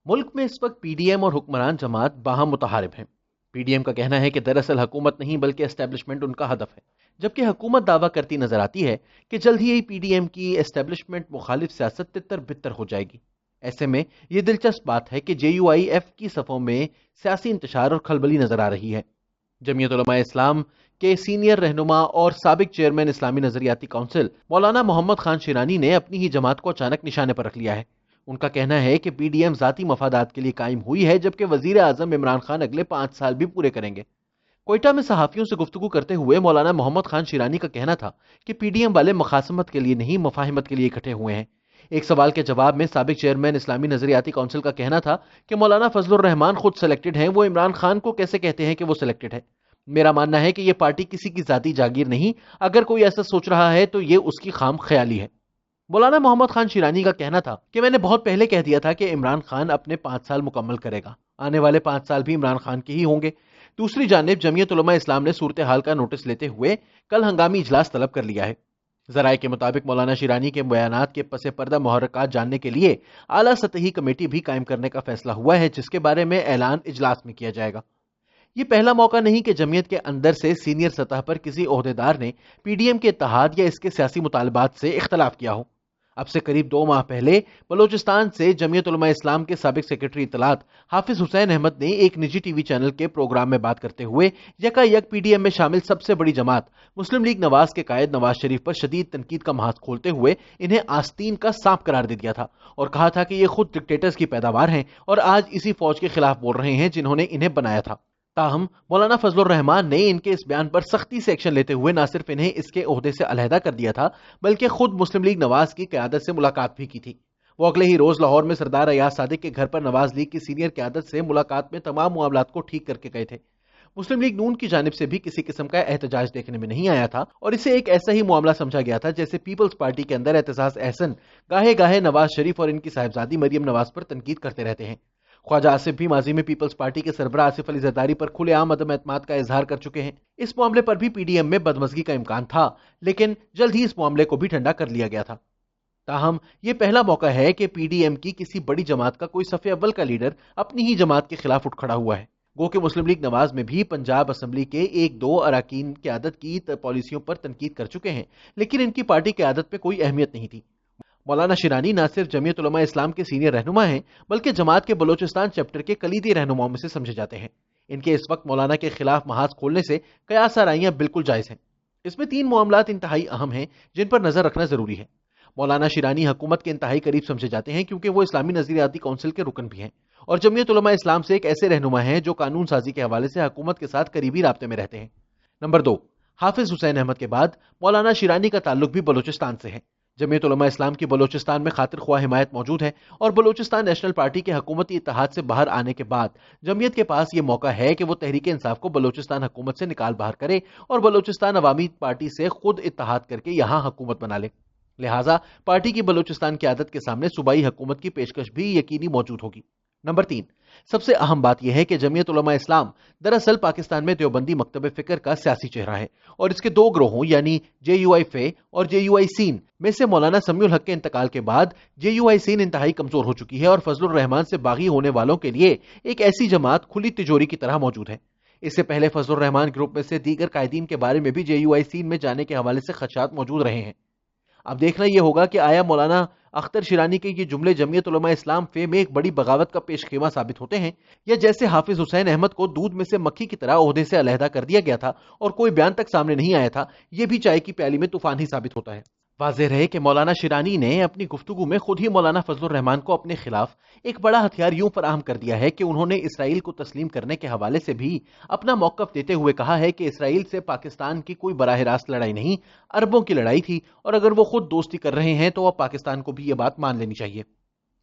मुल्क में इस वक्त पीडीएम और हुक्मरान जमात बाहम मुतहारिब हैं। पीडीएम का कहना है कि दरअसल हुकूमत नहीं बल्कि एस्टेब्लिशमेंट उनका हदफ है, जबकि हुकूमत दावा करती नजर आती है कि जल्द ही पीडीएम की एस्टेब्लिशमेंट मुखालिफ सियासत तितर बितर हो जाएगी। ऐसे में यह दिलचस्प बात है कि जेयूआईएफ की सफ़ों में सियासी इंतशार और खलबली नजर आ रही है। जमीयत उलमा इस्लाम के सीनियर रहनुमा और साबिक चेयरमैन इस्लामी नजरियाती काउंसिल मौलाना मोहम्मद खान शिरानी ने अपनी ही जमात को अचानक निशाने पर रख लिया है। उनका कहना है कि पीडीएम जाती मफादात के लिए कायम हुई है, जबकि वजीर आजम इमरान खान अगले 5 साल भी पूरे करेंगे। कोयटा में सहाफियों से गुफ्तगू करते हुए मौलाना मोहम्मद खान शिरानी का कहना था कि पीडीएम वाले मखासमत के लिए नहीं, मुफाहिमत के लिए इकट्ठे हुए हैं। एक सवाल के जवाब में साबिक चेयरमैन इस्लामी नजरियाती काउंसिल का कहना था कि मौलाना फजलुर रहमान खुद सेलेक्टेड हैं, वो इमरान खान को कैसे कहते हैं कि वो सेलेक्टेड है। मेरा मानना है कि यह पार्टी किसी की जाती जागीर नहीं, अगर कोई ऐसा सोच रहा है तो ये उसकी खाम ख्याली है। मौलाना मोहम्मद खान शिरानी का कहना था कि मैंने बहुत पहले कह दिया था कि इमरान खान अपने 5 साल मुकम्मल करेगा, आने वाले 5 साल भी इमरान खान के ही होंगे। दूसरी जानिब जमीयत उलमा इस्लाम ने सूरत हाल का नोटिस लेते हुए कल हंगामी इजलास तलब कर लिया है। जराये के मुताबिक मौलाना शिरानी के बयानात के पसे पर्दा मुहर्रकात जानने के लिए आला सतही कमेटी भी कायम करने का फैसला हुआ है, जिसके बारे में ऐलान इजलास में किया जाएगा। ये पहला मौका नहीं कि जमीयत के अंदर से सीनियर सतह पर किसी ओहदेदार ने पीडीएम के इत्तेहाद या इसके सियासी मुतालबात से इख्तलाफ किया हो। अब से करीब 2 माह पहले बलोचिस्तान से जमीयत उलमा इस्लाम के साबिक सेक्रेटरी इत्तलात हाफिज हुसैन अहमद ने एक निजी टीवी चैनल के प्रोग्राम में बात करते हुए यकायक पीडीएम में शामिल सबसे बड़ी जमात मुस्लिम लीग नवाज के कायद नवाज शरीफ पर शदीद तनकीद का महाज खोलते हुए इन्हें आस्तीन का सांप करार दे दिया था और कहा था कि ये खुद डिक्टेटर्स की पैदावार हैं और आज इसी फौज के खिलाफ बोल रहे हैं जिन्होंने इन्हें बनाया था। ताहम मौलाना फजलुर रहमान ने इनके इस बयान पर सख्ती से एक्शन लेते हुए न सिर्फ इन्हें इसके ओहदे से अलहदा कर दिया था, बल्कि खुद मुस्लिम लीग नवाज की क़यादत से मुलाकात भी की थी। वो अगले ही रोज लाहौर में सरदार अयाज सादिक के घर पर नवाज लीग की सीनियर क़यादत से मुलाकात में तमाम मामलात को ठीक करके गए थे। मुस्लिम लीग नून की जानिब से भी किसी किस्म का एहतजाज देखने में नहीं आया था और इसे एक ऐसा ही मामला समझा गया था जैसे पीपल्स पार्टी के अंदर एतजाज एहसन गाहे गाहे नवाज शरीफ और इनकी साहिबजादी मरियम नवाज पर तनकीद करते रहते हैं। ख्वाजा आसिफ भी माजी में पीपल्स पार्टी के सरबराह आसिफ अली जरदारी पर खुलेआम अदम एतमाद का इजहार कर चुके हैं। इस मामले पर भी पीडीएम में बदमजगी का इम्कान था, लेकिन जल्द ही इस मामले को भी ठंडा कर लिया गया था। ताहम ये पहला मौका है कि पीडीएम की किसी बड़ी जमात का कोई सफ़े अव्वल का लीडर अपनी ही जमात के खिलाफ उठ खड़ा हुआ है। गो कि मुस्लिम लीग नवाज में भी पंजाब असम्बली के 1-2 अरकान क़यादत की पॉलिसियों पर तनकीद कर चुके हैं, लेकिन इनकी पार्टी क़यादत पे कोई अहमियत नहीं थी। मौलाना शिरानी न सिर्फ जमीयत उलमा इस्लाम के सीनियर रहनुमा हैं, बल्कि जमात के बलोचिस्तान चैप्टर के कलीदी रहनुमाओं में से समझे जाते हैं। इनके इस वक्त मौलाना के खिलाफ महाज खोलने से कयास आराइयां बिल्कुल जायज़ हैं। इसमें 3 मामलात इंतहाई अहम हैं जिन पर नजर रखना जरूरी है। मौलाना शिरानी हुकूमत के इंतहाई करीब समझे जाते हैं क्योंकि वो इस्लामी नजरियाती काउंसिल के रुकन भी हैं और जमीयत उलमा इस्लाम से एक ऐसे रहनुमा हैं जो कानून साजी के हवाले से हुकूमत के साथ करीबी राब्ते में रहते हैं। नंबर 2, हाफिज हुसैन अहमद के बाद मौलाना शिरानी का ताल्लुक भी बलोचिस्तान से है। जमीयत उलमा इस्लाम की बलोचिस्तान में खातिर ख्वाह हिमायत मौजूद है और बलोचिस्तान नेशनल पार्टी के हुकूमती इत्तेहाद से बाहर आने के बाद जमीयत के पास ये मौका है कि वो तहरीक इंसाफ को बलोचिस्तान हुकूमत से निकाल बाहर करे और बलोचिस्तान अवामी पार्टी से खुद इत्तेहाद करके यहाँ हुकूमत बना ले। लिहाजा पार्टी की बलोचिस्तान की आदत के सामने सूबाई हुकूमत की पेशकश भी यकीनी मौजूद होगी। नंबर 3, सबसे अहम बात यह है कि जमीयत उलमा इस्लाम दरअसल पाकिस्तान में देवबंदी मकतब फिक्र का सियासी चेहरा है और इसके 2 ग्रोहों यानी जेयूआई फे और जेयूआई सीन में से मौलाना समीउल हक के इंतकाल के बाद जेयूआई सीन इंतहाई कमजोर हो चुकी है और फजलुर रहमान से बागी होने वालों के लिए एक ऐसी जमात खुली तिजोरी की तरह मौजूद है। इससे पहले फजलुर रहमान ग्रुप में से दीगर कायदीन के बारे में भी जेयूआई सीन में जाने के हवाले से खदशात मौजूद रहे हैं। अब देखना यह होगा कि आया मौलाना अख्तर शिरानी के ये जुमले जमीयत उलमा इस्लाम फे में एक बड़ी बगावत का पेशखेमा साबित होते हैं या जैसे हाफिज हुसैन अहमद को दूध में से मक्खी की तरह ओहदे से अलहदा कर दिया गया था और कोई बयान तक सामने नहीं आया था, यह भी चाय की प्याली में तूफान ही साबित होता है। वाज़ेह रहे कि मौलाना शिरानी ने अपनी गुफ्तगू में खुद ही मौलाना फजलुर रहमान को अपने खिलाफ एक बड़ा हथियार यूं फराहम कर दिया है कि उन्होंने इसराइल को तस्लीम करने के हवाले से भी अपना मौक़िफ़ देते हुए कहा है कि इसराइल से पाकिस्तान की कोई बराह रास्त लड़ाई नहीं, अरबों की लड़ाई थी और अगर वो खुद दोस्ती कर रहे हैं तो अब पाकिस्तान को भी ये बात मान लेनी चाहिए।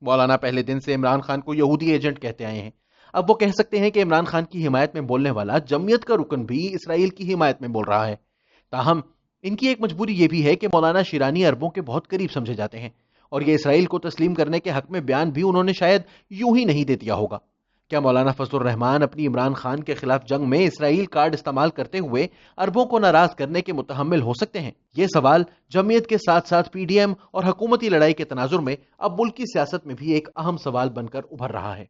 मौलाना पहले दिन से इमरान खान को यहूदी एजेंट कहते आए हैं। अब वो कह सकते हैं कि इमरान खान की हिमायत में बोलने वाला जमीयत का रुकन भी इसराइल की हिमायत में बोल रहा है। ताहम इनकी एक मजबूरी यह भी है कि मौलाना शिरानी अरबों के बहुत करीब समझे जाते हैं और ये इसराइल को तस्लीम करने के हक में बयान भी उन्होंने शायद यूं ही नहीं दे दिया होगा। کیا مولانا فضل الرحمان اپنی عمران خان کے خلاف جنگ میں اسرائیل کارڈ استعمال کرتے ہوئے عربوں کو ناراض کرنے کے متحمل ہو سکتے ہیں؟ یہ سوال جمعیت کے ساتھ ساتھ پی ڈی ایم اور حکومتی لڑائی کے تناظر میں اب ملک کی سیاست میں بھی ایک اہم سوال بن کر ابھر رہا ہے۔